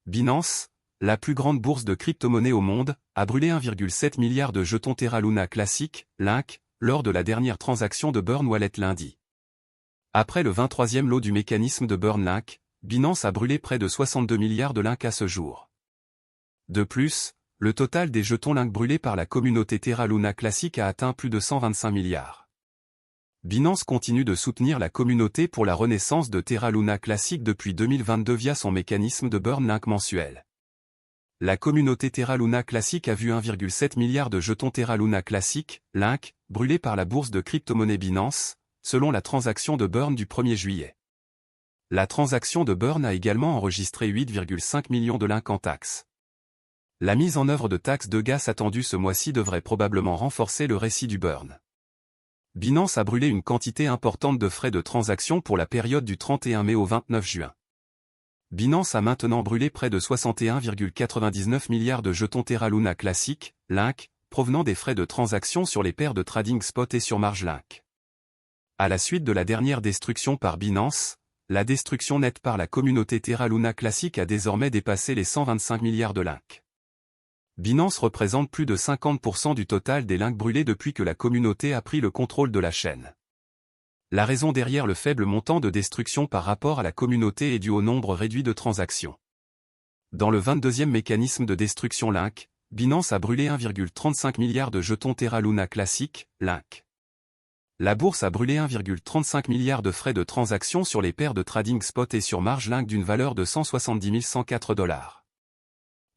Binance, la plus grande bourse de crypto-monnaies au monde, a brûlé 1,7 milliard de jetons Terra Luna Classic, Link, lors de la dernière transaction de Burn Wallet lundi. Après le 23e lot du mécanisme de Burn Link, Binance a brûlé près de 62 milliards de Link à ce jour. De plus, le total des jetons Link brûlés par la communauté Terra Luna Classic a atteint plus de 125 milliards. Binance continue de soutenir la communauté pour la renaissance de Terra Luna Classic depuis 2022 via son mécanisme de Burn Link mensuel. La communauté Terra Luna Classic a vu 1,7 milliard de jetons Terra Luna Classic, Link, brûlés par la bourse de crypto-monnaie Binance, selon la transaction de Burn du 1er juillet. La transaction de Burn a également enregistré 8,5 millions de Link en taxes. La mise en œuvre de taxes de gaz attendue ce mois-ci devrait probablement renforcer le récit du Burn. Binance a brûlé une quantité importante de frais de transaction pour la période du 31 mai au 29 juin. Binance a maintenant brûlé près de 61,99 milliards de jetons Terra Luna Classic, Link, provenant des frais de transaction sur les paires de trading spot et sur marge Link. À la suite de la dernière destruction par Binance, la destruction nette par la communauté Terra Luna Classic a désormais dépassé les 125 milliards de Link. Binance représente plus de 50% du total des Link brûlés depuis que la communauté a pris le contrôle de la chaîne. La raison derrière le faible montant de destruction par rapport à la communauté est due au nombre réduit de transactions. Dans le 22e mécanisme de destruction Link, Binance a brûlé 1,35 milliard de jetons Terra Luna Classic, Link. La bourse a brûlé 1,35 milliard de frais de transaction sur les paires de trading spot et sur marge Link d'une valeur de 170 104 $.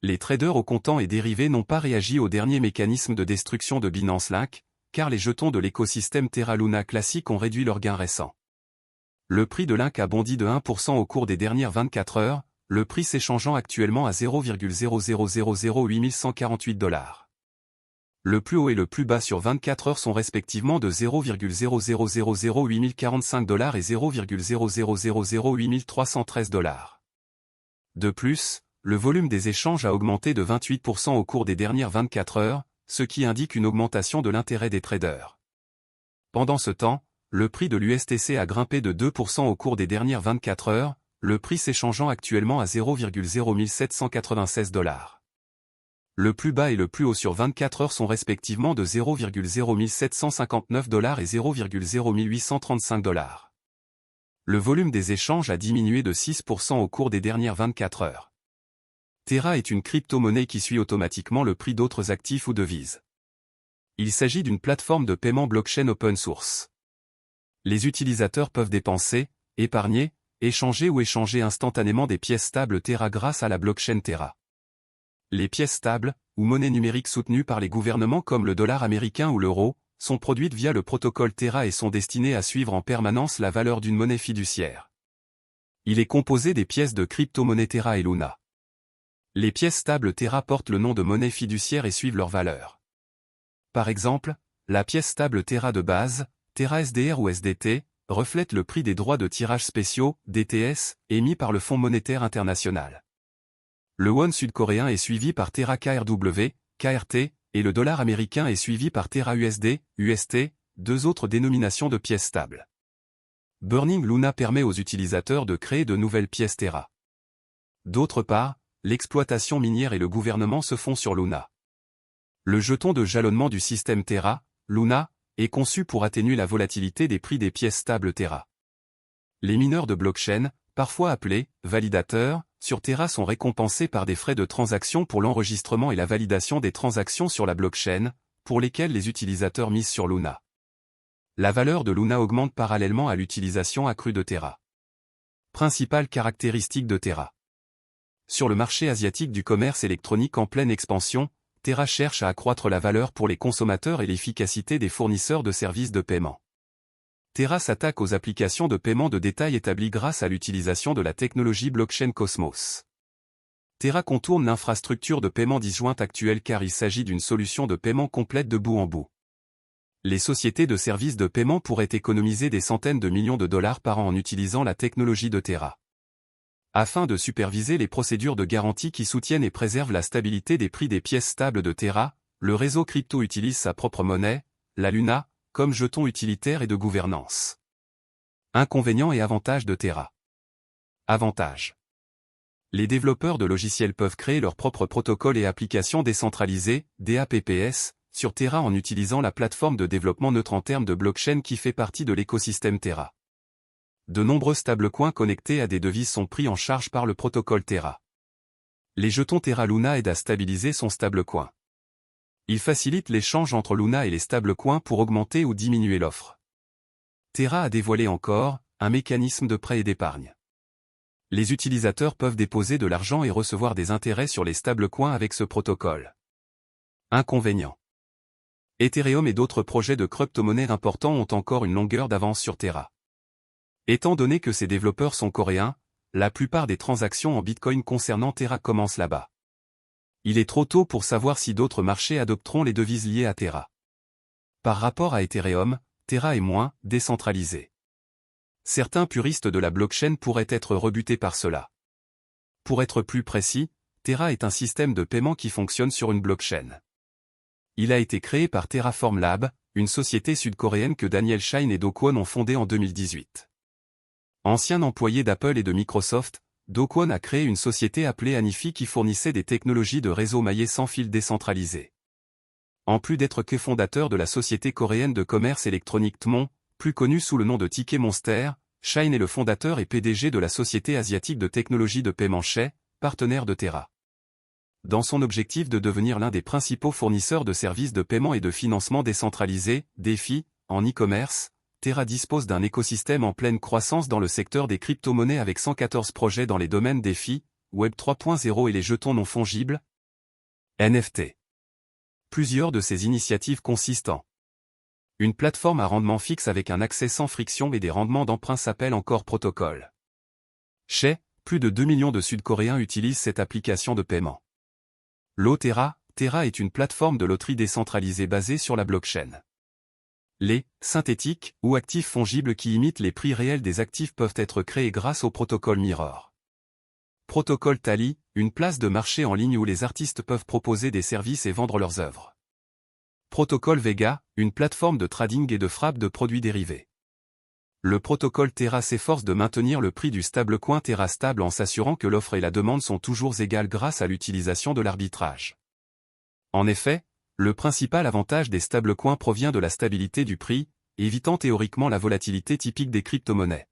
Les traders au comptant et dérivés n'ont pas réagi au dernier mécanisme de destruction de Binance Link, car les jetons de l'écosystème Terra Luna Classic ont réduit leurs gains récents. Le prix de Link a bondi de 1% au cours des dernières 24 heures, le prix s'échangeant actuellement à 0,00008148 $. Le plus haut et le plus bas sur 24 heures sont respectivement de 0,00008 045 $ et 0,00008 313 $. De plus, le volume des échanges a augmenté de 28% au cours des dernières 24 heures, ce qui indique une augmentation de l'intérêt des traders. Pendant ce temps, le prix de l'USTC a grimpé de 2% au cours des dernières 24 heures, le prix s'échangeant actuellement à 0,0796 $. Le plus bas et le plus haut sur 24 heures sont respectivement de 0,0759 $ et 0,0835 $. Le volume des échanges a diminué de 6% au cours des dernières 24 heures. Terra est une crypto-monnaie qui suit automatiquement le prix d'autres actifs ou devises. Il s'agit d'une plateforme de paiement blockchain open source. Les utilisateurs peuvent dépenser, épargner, échanger ou échanger instantanément des pièces stables Terra grâce à la blockchain Terra. Les pièces stables, ou monnaies numériques soutenues par les gouvernements comme le dollar américain ou l'euro, sont produites via le protocole Terra et sont destinées à suivre en permanence la valeur d'une monnaie fiduciaire. Il est composé des pièces de crypto-monnaie Terra et Luna. Les pièces stables Terra portent le nom de monnaie fiduciaire et suivent leur valeur. Par exemple, la pièce stable Terra de base, Terra SDR ou SDT, reflète le prix des droits de tirage spéciaux, DTS, émis par le Fonds monétaire international. Le won sud-coréen est suivi par Terra KRW, KRT, et le dollar américain est suivi par Terra USD, UST, deux autres dénominations de pièces stables. Burning Luna permet aux utilisateurs de créer de nouvelles pièces Terra. D'autre part, l'exploitation minière et le gouvernement se font sur Luna. Le jeton de jalonnement du système Terra, Luna, est conçu pour atténuer la volatilité des prix des pièces stables Terra. Les mineurs de blockchain, parfois appelés validateurs, sur Terra sont récompensés par des frais de transaction pour l'enregistrement et la validation des transactions sur la blockchain, pour lesquelles les utilisateurs misent sur Luna. La valeur de Luna augmente parallèlement à l'utilisation accrue de Terra. Principale caractéristique de Terra. Sur le marché asiatique du commerce électronique en pleine expansion, Terra cherche à accroître la valeur pour les consommateurs et l'efficacité des fournisseurs de services de paiement. Terra s'attaque aux applications de paiement de détail établies grâce à l'utilisation de la technologie blockchain Cosmos. Terra contourne l'infrastructure de paiement disjointe actuelle car il s'agit d'une solution de paiement complète de bout en bout. Les sociétés de services de paiement pourraient économiser des centaines de millions de dollars par an en utilisant la technologie de Terra. Afin de superviser les procédures de garantie qui soutiennent et préservent la stabilité des prix des pièces stables de Terra, le réseau crypto utilise sa propre monnaie, la Luna, comme jeton utilitaire et de gouvernance. Inconvénients et avantages de Terra. Avantages. Les développeurs de logiciels peuvent créer leurs propres protocoles et applications décentralisées, DApps, sur Terra en utilisant la plateforme de développement neutre en termes de blockchain qui fait partie de l'écosystème Terra. De nombreux stablecoins connectés à des devises sont pris en charge par le protocole Terra. Les jetons Terra Luna aident à stabiliser son stablecoin. Ils facilitent l'échange entre Luna et les stablecoins pour augmenter ou diminuer l'offre. Terra a dévoilé encore un mécanisme de prêt et d'épargne. Les utilisateurs peuvent déposer de l'argent et recevoir des intérêts sur les stablecoins avec ce protocole. Inconvénient. Ethereum et d'autres projets de crypto-monnaie importants ont encore une longueur d'avance sur Terra. Étant donné que ces développeurs sont coréens, la plupart des transactions en Bitcoin concernant Terra commencent là-bas. Il est trop tôt pour savoir si d'autres marchés adopteront les devises liées à Terra. Par rapport à Ethereum, Terra est moins décentralisé. Certains puristes de la blockchain pourraient être rebutés par cela. Pour être plus précis, Terra est un système de paiement qui fonctionne sur une blockchain. Il a été créé par Terraform Lab, une société sud-coréenne que Daniel Shine et Do Kwon ont fondée en 2018. Ancien employé d'Apple et de Microsoft, Do Kwon a créé une société appelée Anifi qui fournissait des technologies de réseau maillé sans fil décentralisé. En plus d'être cofondateur de la société coréenne de commerce électronique Tmon, plus connue sous le nom de Ticket Monster, Shine est le fondateur et PDG de la société asiatique de technologie de paiement Shay, partenaire de Terra. Dans son objectif de devenir l'un des principaux fournisseurs de services de paiement et de financement décentralisés, DeFi, en e-commerce, Terra dispose d'un écosystème en pleine croissance dans le secteur des crypto-monnaies avec 114 projets dans les domaines DeFi, Web 3.0 et les jetons non fongibles, NFT. Plusieurs de ces initiatives consistent en une plateforme à rendement fixe avec un accès sans friction et des rendements d'emprunt s'appelle encore Protocol. Shay, plus de 2 millions de Sud-Coréens utilisent cette application de paiement. Terra est une plateforme de loterie décentralisée basée sur la blockchain. Les synthétiques ou actifs fongibles qui imitent les prix réels des actifs peuvent être créés grâce au protocole Mirror. Protocole Tally, une place de marché en ligne où les artistes peuvent proposer des services et vendre leurs œuvres. Protocole Vega, une plateforme de trading et de frappe de produits dérivés. Le protocole Terra s'efforce de maintenir le prix du stablecoin Terra stable en s'assurant que l'offre et la demande sont toujours égales grâce à l'utilisation de l'arbitrage. En effet, le principal avantage des stablecoins provient de la stabilité du prix, évitant théoriquement la volatilité typique des crypto-monnaies.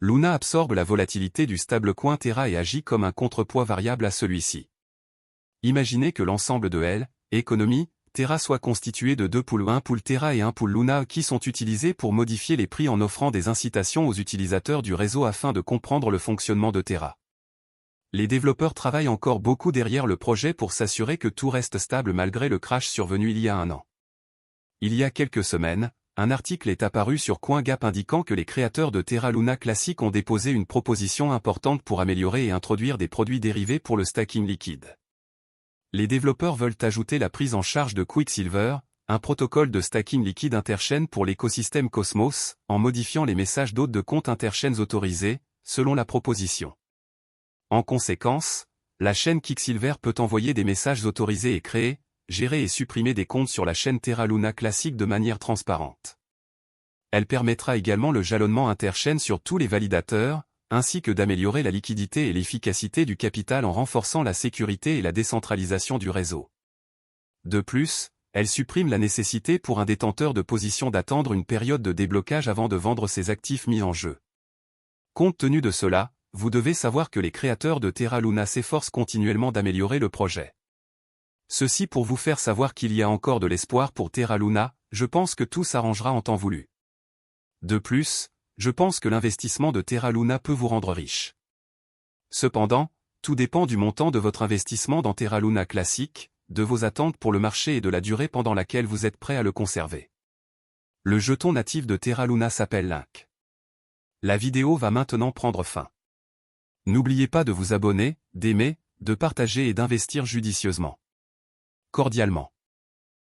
Luna absorbe la volatilité du stablecoin Terra et agit comme un contrepoids variable à celui-ci. Imaginez que l'ensemble de L, économie, Terra soit constitué de deux pools, un pool Terra et un pool Luna qui sont utilisés pour modifier les prix en offrant des incitations aux utilisateurs du réseau afin de comprendre le fonctionnement de Terra. Les développeurs travaillent encore beaucoup derrière le projet pour s'assurer que tout reste stable malgré le crash survenu il y a un an. Il y a quelques semaines, un article est apparu sur CoinGap indiquant que les créateurs de Terra Luna Classic ont déposé une proposition importante pour améliorer et introduire des produits dérivés pour le stacking liquide. Les développeurs veulent ajouter la prise en charge de Quicksilver, un protocole de stacking liquide interchain pour l'écosystème Cosmos, en modifiant les messages d'hôtes de compte interchains autorisés, selon la proposition. En conséquence, la chaîne Quicksilver peut envoyer des messages autorisés et créer, gérer et supprimer des comptes sur la chaîne Terra Luna Classic de manière transparente. Elle permettra également le jalonnement interchain sur tous les validateurs, ainsi que d'améliorer la liquidité et l'efficacité du capital en renforçant la sécurité et la décentralisation du réseau. De plus, elle supprime la nécessité pour un détenteur de position d'attendre une période de déblocage avant de vendre ses actifs mis en jeu. Compte tenu de cela, vous devez savoir que les créateurs de Terra Luna s'efforcent continuellement d'améliorer le projet. Ceci pour vous faire savoir qu'il y a encore de l'espoir pour Terra Luna, je pense que tout s'arrangera en temps voulu. De plus, je pense que l'investissement de Terra Luna peut vous rendre riche. Cependant, tout dépend du montant de votre investissement dans Terra Luna Classic, de vos attentes pour le marché et de la durée pendant laquelle vous êtes prêt à le conserver. Le jeton natif de Terra Luna s'appelle Link. La vidéo va maintenant prendre fin. N'oubliez pas de vous abonner, d'aimer, de partager et d'investir judicieusement. Cordialement.